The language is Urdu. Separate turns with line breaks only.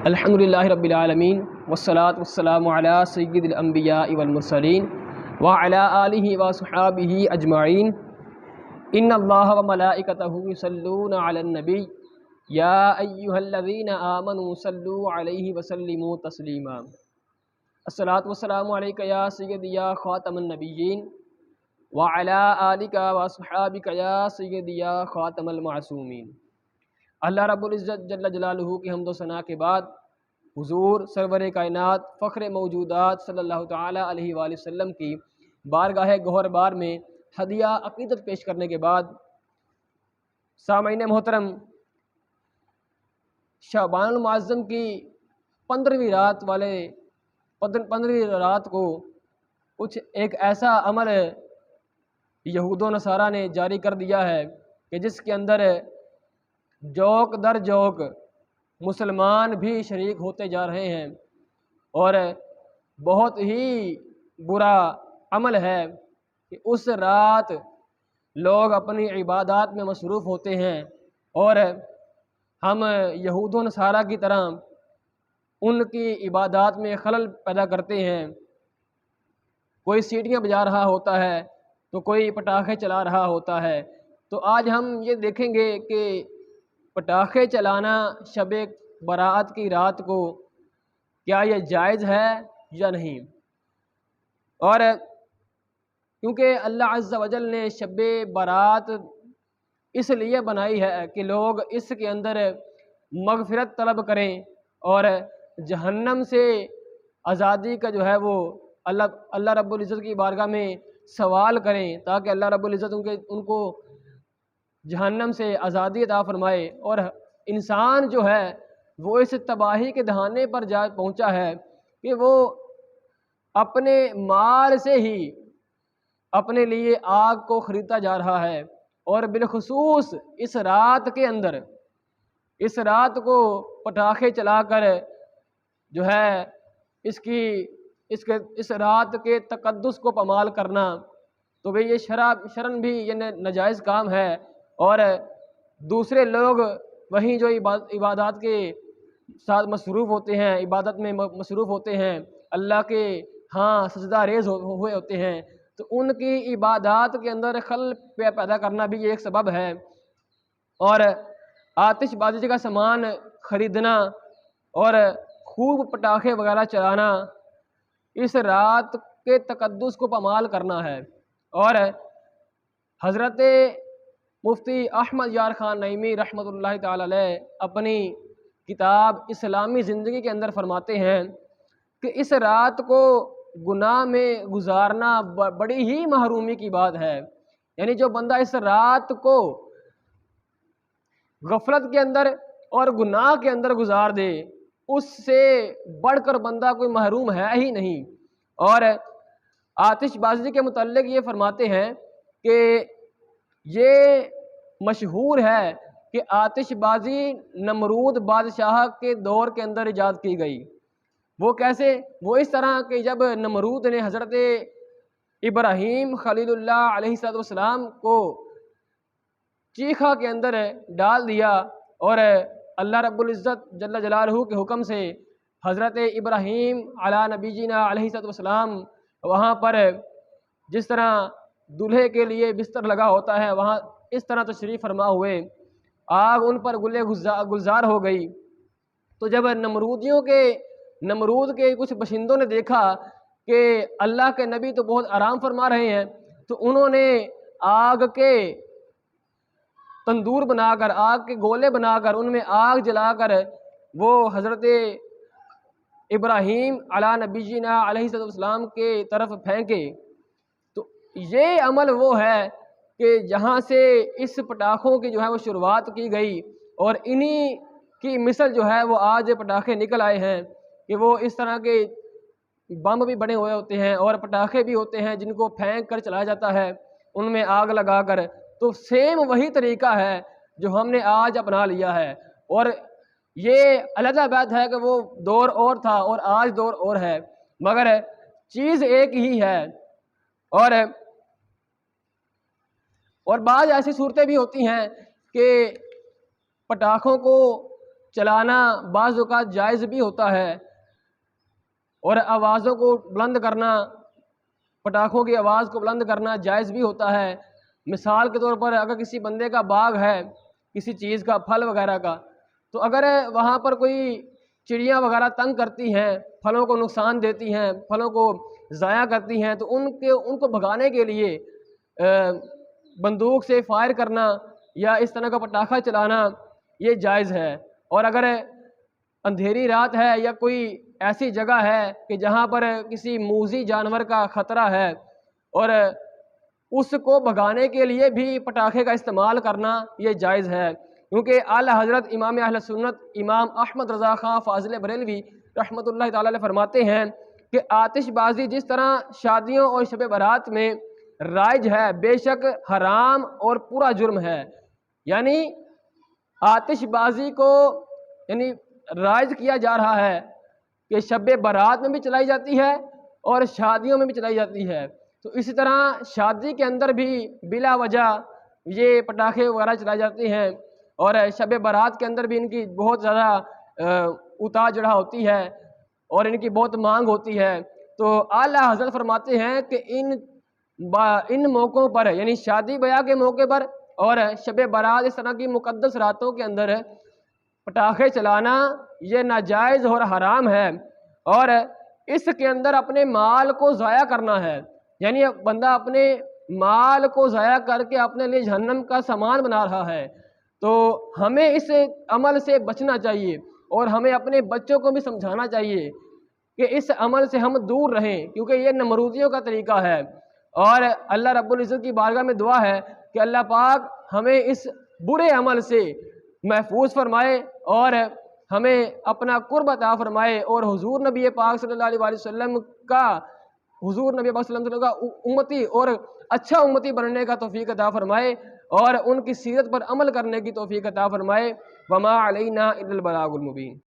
الحمدللہ رب العالمین والصلاة والسلام علی سید الانبیاء والمرسلین وعلی آلہ وصحابہ اجمعین۔ ان اللہ وملائکتہ یصلون علی النبی یا ایہا الذین آمنوا صلوا علیہ وسلموا تسلیما۔ الصلاة والسلام علیک یا سیدی یا خاتم النبیین وعلی آلک وصحابک یا سیدی یا خاتم المعصومین۔ اللہ رب العزت جل جلالہ کی حمد و ثنا کے بعد حضور سرور کائنات فخر موجودات صلی اللہ تعالیٰ علیہ وآلہ وسلم کی بارگاہ گوہر بار میں ہدیہ عقیدت پیش کرنے کے بعد سامعین محترم، شعبان المعظم کی 15ویں رات کو کچھ ایک ایسا عمل یہود و نصارہ نے جاری کر دیا ہے کہ جس کے اندر جوک در جوک مسلمان بھی شریک ہوتے جا رہے ہیں، اور بہت ہی برا عمل ہے کہ اس رات لوگ اپنی عبادات میں مصروف ہوتے ہیں اور ہم یہود و نصارہ کی طرح ان کی عبادات میں خلل پیدا کرتے ہیں۔ کوئی سیٹیاں بجا رہا ہوتا ہے تو کوئی پٹاخے چلا رہا ہوتا ہے۔ تو آج ہم یہ دیکھیں گے کہ پٹاخے چلانا شب برات کی رات کو کیا یہ جائز ہے یا نہیں، اور کیونکہ اللہ عز و جل نے شب برات اس لیے بنائی ہے کہ لوگ اس کے اندر مغفرت طلب کریں اور جہنم سے آزادی کا جو ہے وہ اللہ رب العزت کی بارگاہ میں سوال کریں، تاکہ اللہ رب العزت ان کو جہنم سے آزادی عطا فرمائے۔ اور انسان جو ہے وہ اس تباہی کے دہانے پر جا پہنچا ہے کہ وہ اپنے مال سے ہی اپنے لیے آگ کو خریدتا جا رہا ہے، اور بالخصوص اس رات کے اندر اس رات کو پٹاخے چلا کر جو ہے اس رات کے تقدس کو پامال کرنا، تو بھئی یہ شرعاً بھی یہ ناجائز کام ہے۔ اور دوسرے لوگ وہیں جو عبادات کے ساتھ مصروف ہوتے ہیں، عبادت میں مصروف ہوتے ہیں، اللہ کے ہاں سجدہ ریز ہوئے ہوتے ہیں، تو ان کی عبادات کے اندر خلل پیدا کرنا بھی یہ ایک سبب ہے۔ اور آتش بازی کا سامان خریدنا اور خوب پٹاخے وغیرہ چلانا اس رات کے تقدس کو پامال کرنا ہے۔ اور حضرت مفتی احمد یار خان نعیمی رحمۃ اللہ تعالی علیہ اپنی کتاب اسلامی زندگی کے اندر فرماتے ہیں کہ اس رات کو گناہ میں گزارنا بڑی ہی محرومی کی بات ہے، یعنی جو بندہ اس رات کو غفلت کے اندر اور گناہ کے اندر گزار دے، اس سے بڑھ کر بندہ کوئی محروم ہے ہی نہیں۔ اور آتش بازی کے متعلق یہ فرماتے ہیں کہ یہ مشہور ہے کہ آتش بازی نمرود بادشاہ کے دور کے اندر ایجاد کی گئی۔ وہ کیسے؟ وہ اس طرح کہ جب نمرود نے حضرت ابراہیم خلیل اللہ علیہ السلام کو چیخا کے اندر ڈال دیا، اور اللہ رب العزت جل جلالہ کے حکم سے حضرت ابراہیم علی نبینا علیہ السلام وہاں پر جس طرح دولہے کے لیے بستر لگا ہوتا ہے وہاں اس طرح تشریف فرما ہوئے، آگ ان پر گلے گلزار ہو گئی۔ تو جب نمرود کے کچھ باشندوں نے دیکھا کہ اللہ کے نبی تو بہت آرام فرما رہے ہیں، تو انہوں نے آگ کے تندور بنا کر، آگ کے گولے بنا کر ان میں آگ جلا کر وہ حضرت ابراہیم علی نبینا علیہ السلام کے طرف پھینکے۔ تو یہ عمل وہ ہے کہ جہاں سے اس پٹاخوں کی جو ہے وہ شروعات کی گئی، اور انہی کی مثل جو ہے وہ آج پٹاخے نکل آئے ہیں کہ وہ اس طرح کے بم بھی بنے ہوئے ہوتے ہیں اور پٹاخے بھی ہوتے ہیں جن کو پھینک کر چلایا جاتا ہے ان میں آگ لگا کر۔ تو سیم وہی طریقہ ہے جو ہم نے آج اپنا لیا ہے، اور یہ علیحدہ بات ہے کہ وہ دور اور تھا اور آج دور اور ہے، مگر چیز ایک ہی ہے۔ اور بعض ایسی صورتیں بھی ہوتی ہیں کہ پٹاخوں کو چلانا بعض اوقات جائز بھی ہوتا ہے، اور آوازوں کو بلند کرنا، پٹاخوں کی آواز کو بلند کرنا جائز بھی ہوتا ہے۔ مثال کے طور پر اگر کسی بندے کا باغ ہے کسی چیز کا، پھل وغیرہ کا، تو اگر وہاں پر کوئی چڑیاں وغیرہ تنگ کرتی ہیں، پھلوں کو نقصان دیتی ہیں، پھلوں کو ضائع کرتی ہیں، تو ان کو بھگانے کے لیے بندوق سے فائر کرنا یا اس طرح کا پٹاخہ چلانا یہ جائز ہے۔ اور اگر اندھیری رات ہے یا کوئی ایسی جگہ ہے کہ جہاں پر کسی موذی جانور کا خطرہ ہے، اور اس کو بھگانے کے لیے بھی پٹاخے کا استعمال کرنا یہ جائز ہے، کیونکہ اعلیٰ حضرت امام اہل سنت امام احمد رضا خان فاضل بریلوی رحمۃ اللہ تعالی علیہ فرماتے ہیں کہ آتش بازی جس طرح شادیوں اور شب برات میں رائج ہے، بے شک حرام اور پورا جرم ہے۔ یعنی آتش بازی کو یعنی رائج کیا جا رہا ہے کہ شب برات میں بھی چلائی جاتی ہے اور شادیوں میں بھی چلائی جاتی ہے، تو اسی طرح شادی کے اندر بھی بلا وجہ یہ پٹاخے وغیرہ چلائے جاتے ہیں، اور شب برات کے اندر بھی ان کی بہت زیادہ اتار چڑھا ہوتی ہے اور ان کی بہت مانگ ہوتی ہے۔ تو اعلیٰ حضرت فرماتے ہیں کہ ان موقعوں پر یعنی شادی بیاہ کے موقع پر اور شب برات اس طرح کی مقدس راتوں کے اندر پٹاخے چلانا یہ ناجائز اور حرام ہے، اور اس کے اندر اپنے مال کو ضائع کرنا ہے، یعنی بندہ اپنے مال کو ضائع کر کے اپنے لیے جہنم کا سامان بنا رہا ہے۔ تو ہمیں اس عمل سے بچنا چاہیے، اور ہمیں اپنے بچوں کو بھی سمجھانا چاہیے کہ اس عمل سے ہم دور رہیں، کیونکہ یہ نمرودیوں کا طریقہ ہے۔ اور اللہ رب العزت کی بارگاہ میں دعا ہے کہ اللہ پاک ہمیں اس برے عمل سے محفوظ فرمائے اور ہمیں اپنا قرب عطا فرمائے، اور حضور نبی پاک صلی اللہ علیہ وسلم کا امتی اور اچھا امتی بننے کا توفیق عطا فرمائے، اور ان کی سیرت پر عمل کرنے کی توفیق عطا فرمائے۔ وما علینا الا البلاغ المبین۔